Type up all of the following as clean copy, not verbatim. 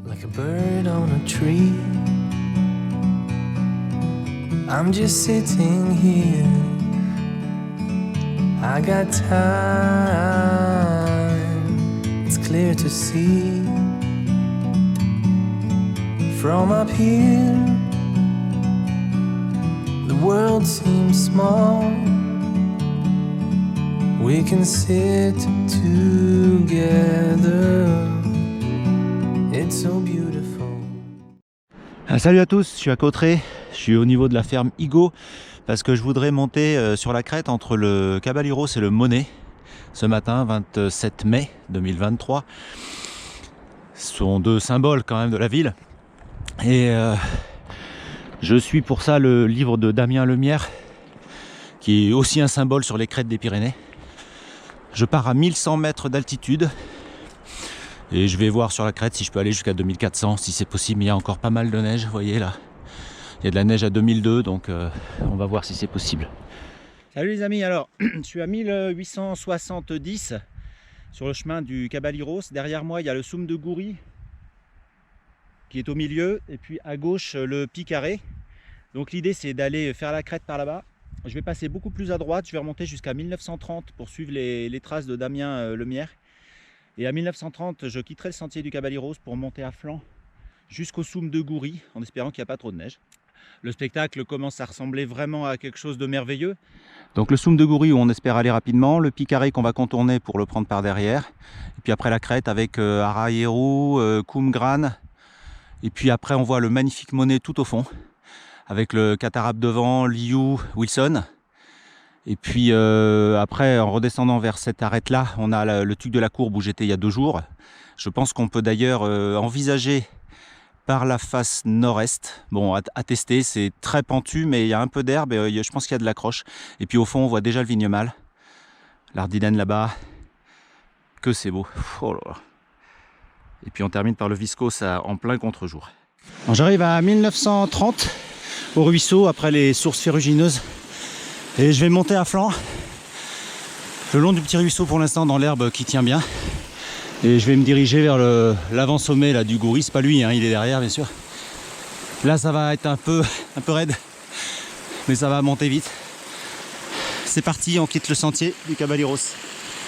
like a bird on a tree. I'm just sitting here. I got time. It's clear to see from up here. The world seems small. We can sit together. It's so beautiful. Salut à tous, je suis à Cauterets, je suis au niveau de la ferme Igo parce que je voudrais monter sur la crête entre le Caballeros et le Monet ce matin, 27 mai 2023. Ce sont deux symboles quand même de la ville. Et je suis pour ça le livre de Damien Lemierre, qui est aussi un symbole sur les crêtes des Pyrénées. Je pars à 1100 mètres d'altitude et je vais voir sur la crête si je peux aller jusqu'à 2400 si c'est possible. Il y a encore pas mal de neige, vous voyez là. Il y a de la neige à 2002, donc on va voir si c'est possible. Salut les amis, alors je suis à 1870 sur le chemin du Caballeros. Derrière moi il y a le Soum de Goury qui est au milieu et puis à gauche le Picaré. Donc l'idée c'est d'aller faire la crête par là-bas. Je vais passer beaucoup plus à droite, je vais remonter jusqu'à 1930 pour suivre les traces de Damien Lemierre. Et à 1930, je quitterai le sentier du Caballeros pour monter à flanc jusqu'au Soum de Goury, en espérant qu'il n'y a pas trop de neige. Le spectacle commence à ressembler vraiment à quelque chose de merveilleux. Donc le Soum de Goury où on espère aller rapidement, le Picaré qu'on va contourner pour le prendre par derrière, et puis après la crête avec Arahirou, Koumgran, et puis après on voit le magnifique Monet tout au fond, avec le Catarabe devant, Liu, Wilson. Et puis après, en redescendant vers cette arête-là, on a le Tuc de la Courbe où j'étais il y a 2 jours. Je pense qu'on peut d'ailleurs envisager par la face nord-est. Bon, à tester, c'est très pentu, mais il y a un peu d'herbe et je pense qu'il y a de l'accroche. Et puis au fond, on voit déjà le Vignemal. L'Ardiden là-bas. Que c'est beau. Oh là là. Et puis on termine par le Viscos en plein contre-jour. J'arrive à 1930 au ruisseau après les sources ferrugineuses. Et je vais monter à flanc le long du petit ruisseau pour l'instant dans l'herbe qui tient bien. Et je vais me diriger vers l'avant-sommet là, du Goury. C'est pas lui, hein, il est derrière bien sûr. Là ça va être un peu raide, mais ça va monter vite. C'est parti, on quitte le sentier du Caballeros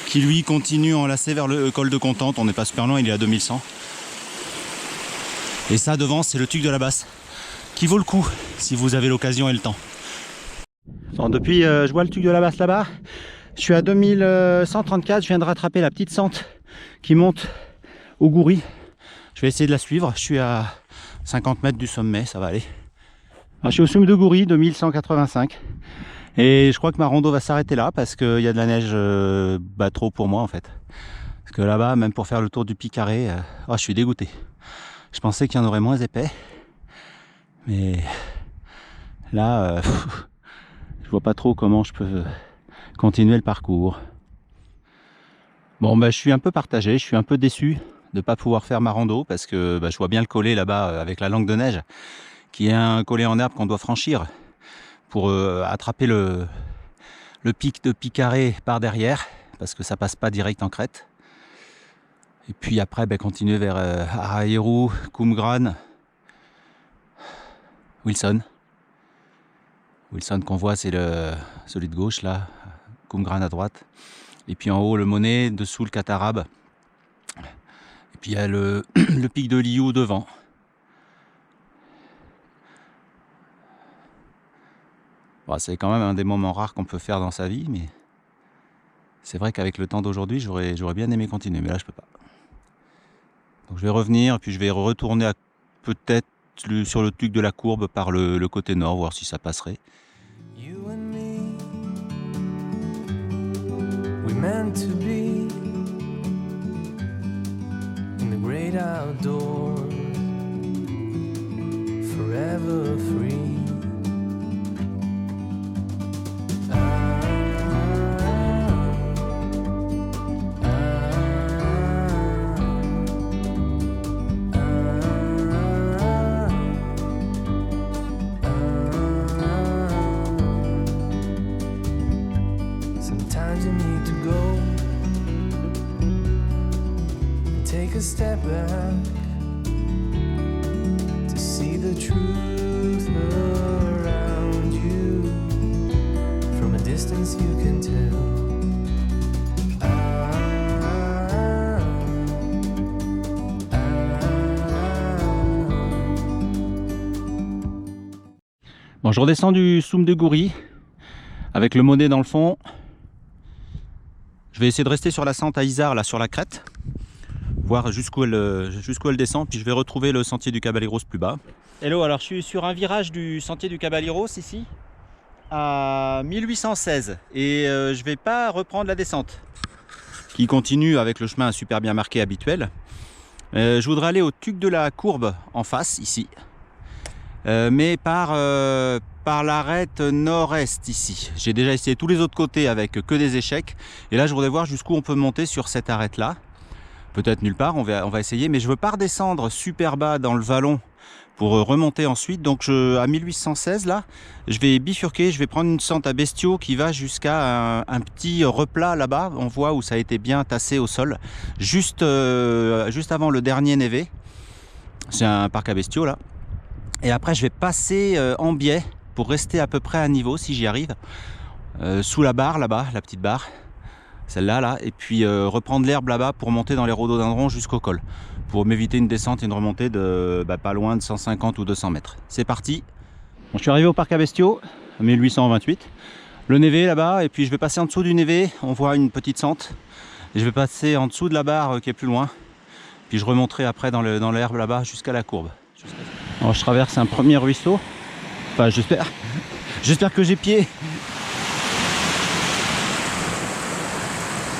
qui lui continue enlacé vers le col de Contente. On n'est pas super loin, il est à 2100. Et ça devant c'est le Tuc de la Basse qui vaut le coup si vous avez l'occasion et le temps. Bon, depuis je vois le Tuc de la Basse là-bas, je suis à 2134, je viens de rattraper la petite sente qui monte au Goury. Je vais essayer de la suivre, je suis à 50 mètres du sommet, ça va aller. Alors, je suis au Soum de Goury, 2185, et je crois que ma rando va s'arrêter là parce qu'il y a de la neige trop pour moi en fait. Parce que là-bas, même pour faire le tour du Picaré, je suis dégoûté. Je pensais qu'il y en aurait moins épais, mais là... je vois pas trop comment je peux continuer le parcours. Bon, je suis un peu partagé, je suis un peu déçu de ne pas pouvoir faire ma rando parce que je vois bien le collet là-bas avec la langue de neige qui est un collet en herbe qu'on doit franchir pour attraper le pic de Picaré par derrière parce que ça passe pas direct en crête. Et puis après continuer vers Arahirou, Koumgran, Wilson qu'on voit, c'est celui de gauche là, Koumgran à droite. Et puis en haut le Monet, dessous le Catarabe. Et puis il y a le pic de Liu devant. Bon, c'est quand même un des moments rares qu'on peut faire dans sa vie, mais c'est vrai qu'avec le temps d'aujourd'hui, j'aurais bien aimé continuer, mais là je peux pas. Donc je vais revenir, puis je vais retourner peut-être sur le Tuc de la Courbe par le côté nord, voir si ça passerait. You and me, we meant to be in the great outdoors, forever free. Sometimes you need to go and take a step back Bon, je redescends du Soum de Goury avec le Monet dans le fond. Je vais essayer de rester sur la sente à Isard, là sur la crête, voir jusqu'où elle descend, puis je vais retrouver le sentier du Caballeros plus bas. Hello, alors je suis sur un virage du sentier du Caballeros ici, à 1816, et je vais pas reprendre la descente, qui continue avec le chemin super bien marqué habituel. Je voudrais aller au Tuc de la Courbe en face, ici, mais par l'arête nord-est ici. J'ai déjà essayé tous les autres côtés avec que des échecs, et là je voudrais voir jusqu'où on peut monter sur cette arête là. Peut-être nulle part, on va essayer, mais je veux pas redescendre super bas dans le vallon pour remonter ensuite. Donc à 1816 là, je vais bifurquer, je vais prendre une sente à bestiaux qui va jusqu'à un petit replat là-bas. On voit où ça a été bien tassé au sol, juste avant le dernier névé. C'est un parc à bestiaux là. Et après je vais passer en biais pour rester à peu près à niveau si j'y arrive, sous la barre là-bas, la petite barre, celle-là là, et puis reprendre l'herbe là-bas pour monter dans les rhododendrons jusqu'au col, pour m'éviter une descente et une remontée de pas loin de 150 ou 200 mètres. C'est parti. Bon, je suis arrivé au parc à bestiaux, 1828, le névé là-bas, et puis je vais passer en dessous du névé, on voit une petite sente, et je vais passer en dessous de la barre qui est plus loin, puis je remonterai après dans l'herbe là-bas jusqu'à la courbe. Alors, je traverse un premier ruisseau, enfin j'espère que j'ai pied.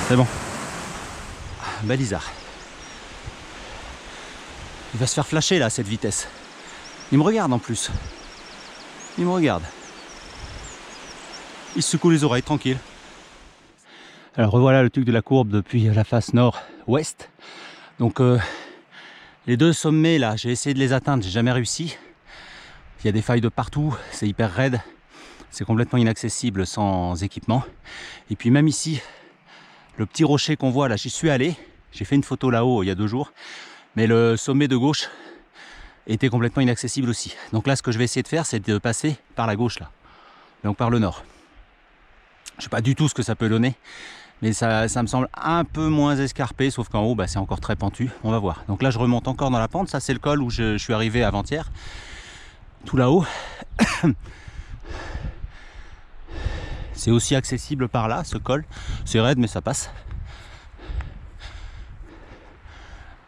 C'est bon. Bel Isard. Il va se faire flasher là à cette vitesse. Il me regarde en plus. Il me regarde. Il se secoue les oreilles, tranquille. Alors revoilà le Tuc de la Courbe depuis la face nord-ouest. Donc les deux sommets là, j'ai essayé de les atteindre, j'ai jamais réussi. Il y a des failles de partout, c'est hyper raide. C'est complètement inaccessible sans équipement. Et puis même ici, le petit rocher qu'on voit là, j'y suis allé. J'ai fait une photo là-haut il y a 2 jours. Mais le sommet de gauche était complètement inaccessible aussi. Donc là, ce que je vais essayer de faire, c'est de passer par la gauche là. Donc par le nord. Je sais pas du tout ce que ça peut donner. Mais ça me semble un peu moins escarpé, sauf qu'en haut, c'est encore très pentu. On va voir. Donc là, je remonte encore dans la pente. Ça, c'est le col où je suis arrivé avant-hier. Tout là-haut. C'est aussi accessible par là, ce col. C'est raide, mais ça passe.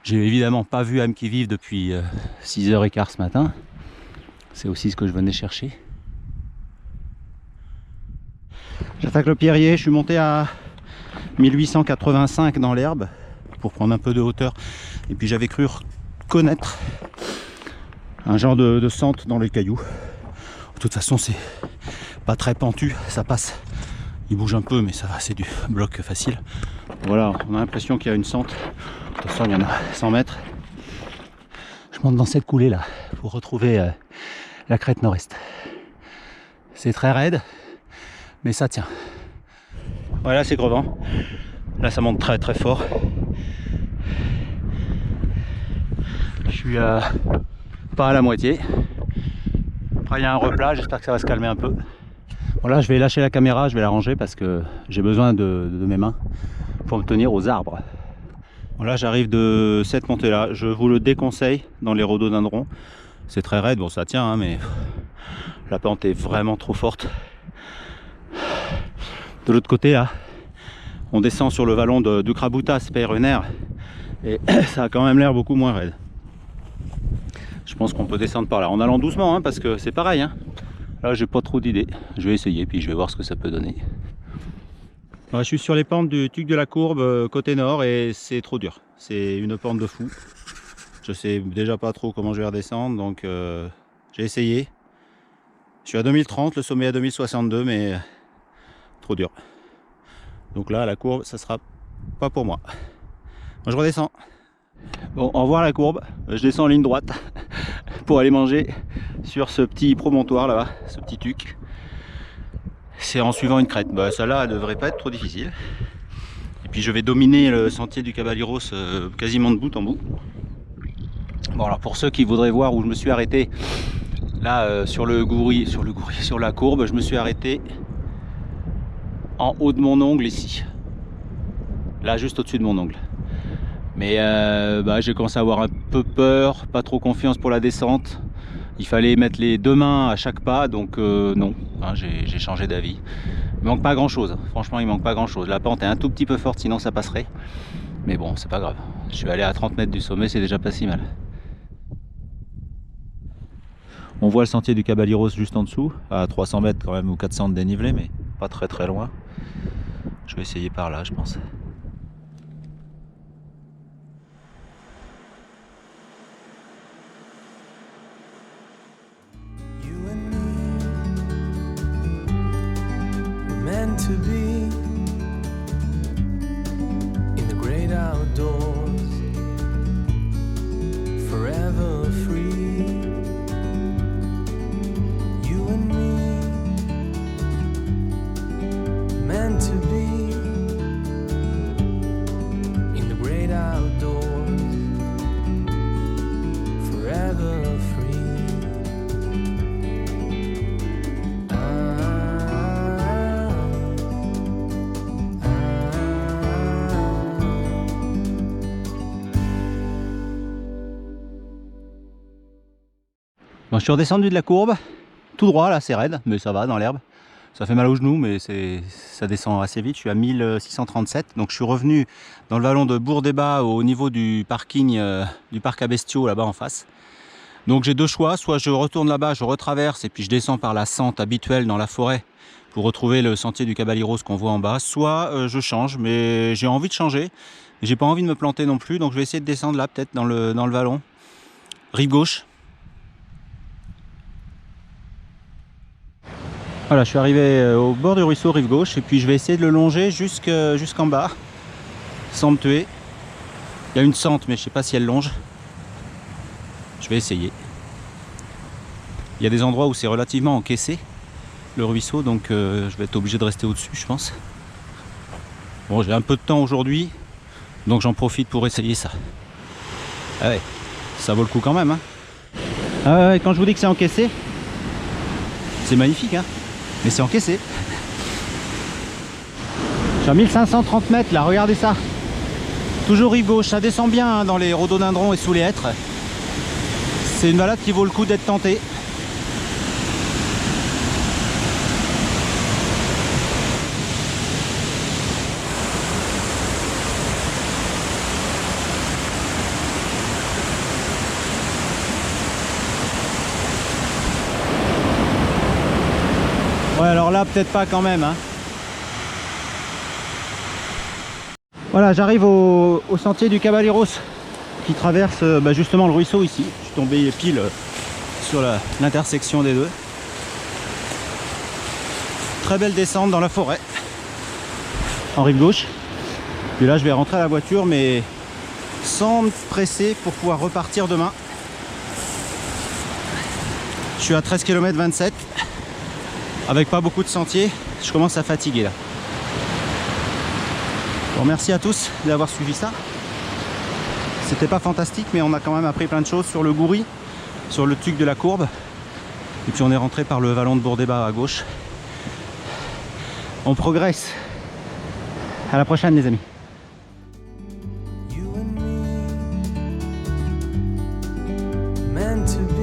J'ai évidemment pas vu âme qui vive depuis 6h15 ce matin. C'est aussi ce que je venais chercher. J'attaque le pierrier. Je suis monté à 1885 dans l'herbe pour prendre un peu de hauteur. Et puis j'avais cru reconnaître un genre de sente dans les cailloux. De toute façon, c'est pas très pentu, ça passe. Il bouge un peu, mais ça va, c'est du bloc facile. Voilà, on a l'impression qu'il y a une sente. Attention, il y en a 100 mètres. Je monte dans cette coulée là pour retrouver la crête nord-est. C'est très raide, mais ça tient. Voilà, c'est crevant. Là, ça monte très très fort. Je suis pas à la moitié. Après, il y a un replat, j'espère que ça va se calmer un peu. Voilà, je vais lâcher la caméra, je vais la ranger parce que j'ai besoin de mes mains pour me tenir aux arbres. Voilà, j'arrive de cette montée là. Je vous le déconseille dans les rhododendrons. C'est très raide, bon ça tient, hein, mais la pente est vraiment trop forte. De l'autre côté là, on descend sur le vallon de Kraboutas, Peyrener, et ça a quand même l'air beaucoup moins raide. Je pense qu'on peut descendre par là, en allant doucement, hein, parce que c'est pareil. Hein. Là, j'ai pas trop d'idées. Je vais essayer, puis je vais voir ce que ça peut donner. Je suis sur les pentes du Tuc de la Courbe, côté nord, et c'est trop dur. C'est une pente de fou. Je sais déjà pas trop comment je vais redescendre, donc j'ai essayé. Je suis à 2030, le sommet à 2062, mais trop dur. Donc là, la courbe, ça sera pas pour moi. Moi, je redescends. Bon, au revoir la courbe. Je descends en ligne droite pour aller manger sur ce petit promontoire là-bas, ce petit tuc. C'est en suivant une crête. Celle-là, elle devrait pas être trop difficile. Et puis je vais dominer le sentier du Caballeros quasiment de bout en bout. Bon, alors pour ceux qui voudraient voir où je me suis arrêté, là sur la courbe, je me suis arrêté en haut de mon ongle ici. Là, juste au-dessus de mon ongle. Mais j'ai commencé à avoir un peu peur, pas trop confiance pour la descente. Il fallait mettre les 2 mains à chaque pas, donc non, hein, j'ai changé d'avis. Il manque pas grand chose, franchement il manque pas grand chose. La pente est un tout petit peu forte, sinon ça passerait. Mais bon, c'est pas grave. Je suis allé à 30 mètres du sommet, c'est déjà pas si mal. On voit le sentier du Caballeros juste en dessous, à 300 mètres quand même, ou 400 de dénivelé, mais pas très très loin. Je vais essayer par là, je pense. You and me were meant to be in the great outdoors, forever free. You and me meant to be in the great outdoors, forever free. Bon, je suis redescendu de la courbe, tout droit là, c'est raide, mais ça va dans l'herbe. Ça fait mal aux genoux, mais ça descend assez vite. Je suis à 1637, donc je suis revenu dans le vallon de Bourg-des-Bas au niveau du parking du parc à bestiaux là-bas en face. Donc j'ai 2 choix, soit je retourne là-bas, je retraverse et puis je descends par la sente habituelle dans la forêt pour retrouver le sentier du Caballeros qu'on voit en bas, soit je change, mais j'ai envie de changer. J'ai pas envie de me planter non plus, donc je vais essayer de descendre là peut-être dans le vallon. Rive gauche. Voilà, je suis arrivé au bord du ruisseau, rive gauche, et puis je vais essayer de le longer jusqu'en bas, sans me tuer. Il y a une sente, mais je ne sais pas si elle longe. Je vais essayer. Il y a des endroits où c'est relativement encaissé, le ruisseau, donc je vais être obligé de rester au-dessus, je pense. Bon, j'ai un peu de temps aujourd'hui, donc j'en profite pour essayer ça. Ah ouais, ça vaut le coup quand même, hein. Ah ouais, quand je vous dis que c'est encaissé, c'est magnifique, hein. Mais c'est encaissé. Je suis à 1530 mètres là, regardez ça. Toujours rive gauche, ça descend bien hein, dans les rhododendrons et sous les hêtres. C'est une balade qui vaut le coup d'être tentée. Ouais, alors là, peut-être pas quand même, hein. Voilà, j'arrive au sentier du Caballeros qui traverse justement le ruisseau ici. Je suis tombé pile sur l'intersection des deux. Très belle descente dans la forêt, en rive gauche. Puis là, je vais rentrer à la voiture, mais sans me presser pour pouvoir repartir demain. Je suis à 13 km 27. Avec pas beaucoup de sentiers, je commence à fatiguer là. Bon, merci à tous d'avoir suivi ça. C'était pas fantastique, mais on a quand même appris plein de choses sur le Goury, sur le tuc de la courbe. Et puis on est rentré par le vallon de Bourg-des-Bas à gauche. On progresse. À la prochaine les amis. You and me meant to be